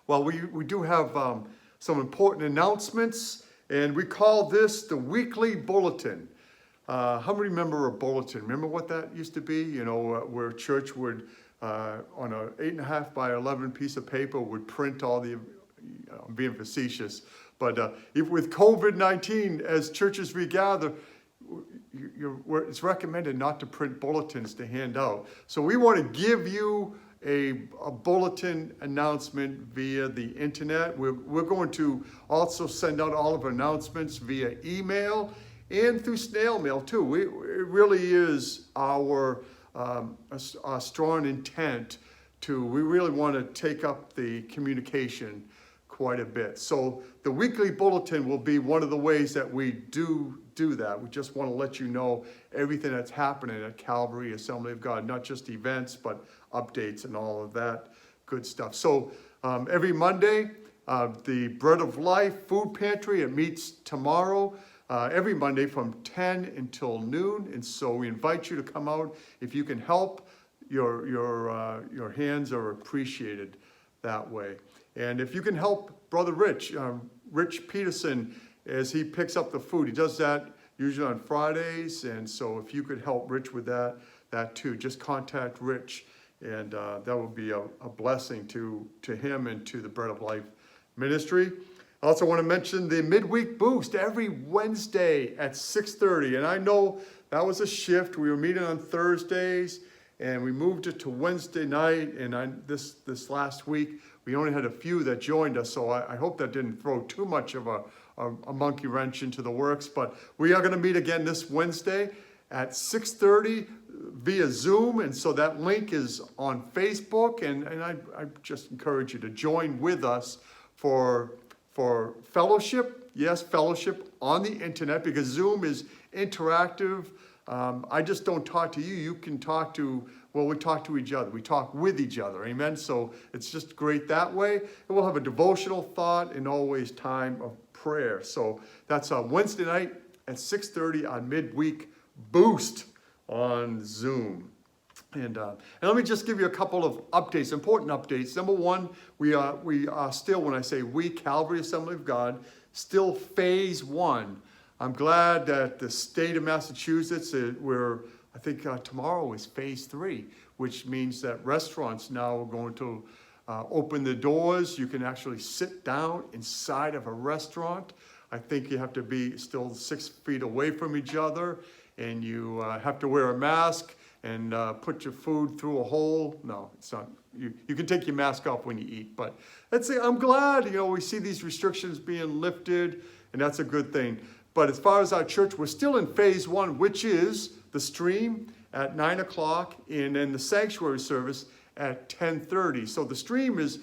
Well, we do have some important announcements, and we call this the weekly bulletin. How many remember a bulletin? Remember what that used to be? You know, where church would, on a 8.5 by 11 piece of paper, would print all the, I'm being facetious, but if with COVID-19, as churches regather, it's recommended not to print bulletins to hand out. So we want to give you a bulletin announcement via the internet. We're going to also send out all of our announcements via email and through snail mail too. It really is our strong intent we really want to take up the communication quite a bit. So the weekly bulletin will be one of the ways that we do that. We just want to let you know everything that's happening at Calvary Assembly of God, not just events, but updates and all of that good stuff. So every Monday, the Bread of Life Food Pantry, it meets tomorrow, every Monday from 10 until noon. And so we invite you to come out. If you can help, your hands are appreciated that way. And if you can help Brother Rich Peterson, as he picks up the food, he does that usually on Fridays. And so if you could help Rich with that too, just contact Rich, and that would be a blessing to him and to the Bread of Life ministry. I also want to mention the midweek boost every Wednesday at 6:30. And I know that was a shift. We were meeting on Thursdays, and we moved it to Wednesday night. And this last week, we only had a few that joined us, so I hope that didn't throw too much of a monkey wrench into the works. But we are going to meet again this Wednesday at 6:30 via Zoom, and so that link is on Facebook, and I just encourage you to join with us for fellowship. Yes, fellowship on the internet, because Zoom is interactive. I just don't talk to you. You can talk to, well, we talk to each other. We talk with each other. Amen. So it's just great that way. And we'll have a devotional thought and always time of prayer. So that's on Wednesday night at 6:30 on midweek boost on Zoom. And let me just give you a couple of updates, important updates. Number one, we are still, when I say we, Calvary Assembly of God, still phase 1. I'm glad that the state of Massachusetts, I think tomorrow is phase 3, which means that restaurants now are going to open the doors. You can actually sit down inside of a restaurant. I think you have to be still 6 feet away from each other, and you have to wear a mask and put your food through a hole. No, it's not. You can take your mask off when you eat, but I'm glad, we see these restrictions being lifted, and that's a good thing. But as far as our church, we're still in phase 1, which is the stream at 9 o'clock and then the sanctuary service at 10:30. So the stream is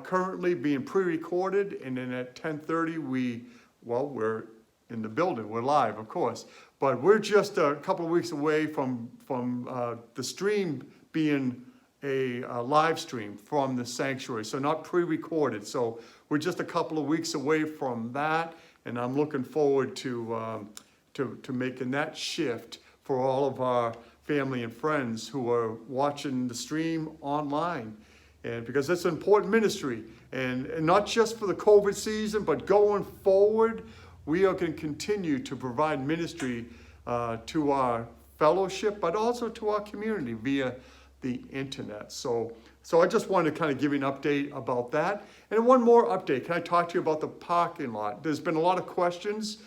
currently being pre-recorded, and then at 10:30 we're in the building. We're live, of course. But we're just a couple of weeks away from the stream being a live stream from the sanctuary, so not pre-recorded. So we're just a couple of weeks away from that, and I'm looking forward to making that shift for all of our family and friends who are watching the stream online. And because it's an important ministry, and not just for the COVID season, but going forward, we are going to continue to provide ministry to our fellowship, but also to our community via the internet. So I just wanted to kind of give you an update about that. And one more update. Can I talk to you about the parking lot? There's been a lot of questions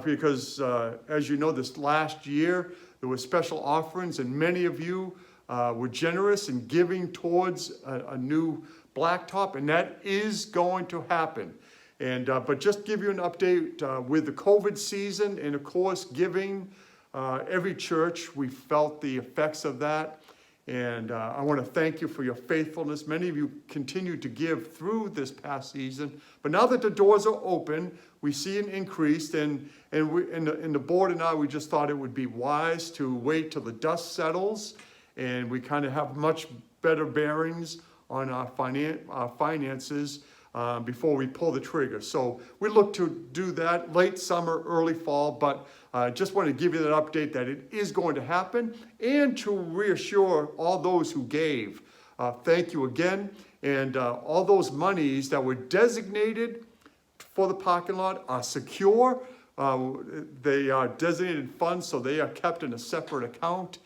because, as you know, this last year, there were special offerings, and many of you were generous in giving towards a new blacktop, and that is going to happen. And but just give you an update with the COVID season, and of course giving, every church, we felt the effects of that. And I want to thank you for your faithfulness. Many of you continued to give through this past season, but now that the doors are open, we see an increase. And the board and I, we just thought it would be wise to wait till the dust settles, and we kind of have much better bearings on our finances before we pull the trigger. So we look to do that late summer, early fall, but just want to give you that update that it is going to happen, and to reassure all those who gave. thank you again. And all those monies that were designated for the parking lot are secure. They are designated funds, so they are kept in a separate account.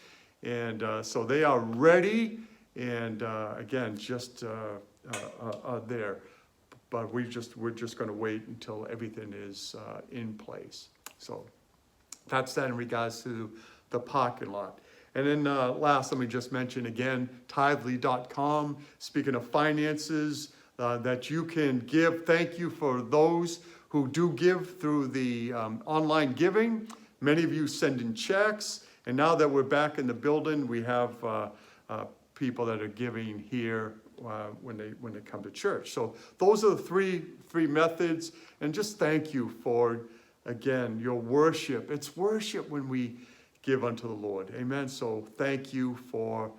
And so they are ready, and again, just there. But we're just going to wait until everything is in place. So that's that in regards to the parking lot. And then last, let me just mention again, tithely.com. Speaking of finances, that you can give. Thank you for those who do give through the online giving. Many of you send in checks. And now that we're back in the building, we have people that are giving here when they come to church. So those are the three methods. And just thank you for, again, your worship. It's worship when we give unto the Lord. Amen. So thank you for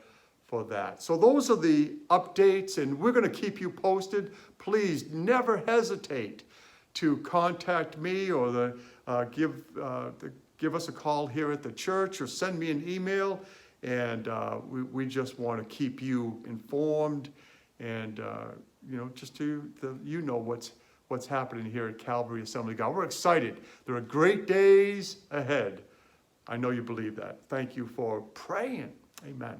that. So those are the updates, and we're going to keep you posted. Please never hesitate to contact me or give us a call here at the church, or send me an email. And we just want to keep you informed, and just what's happening here at Calvary Assembly of God. We're excited. There are great days ahead. I know you believe that. Thank you for praying. Amen.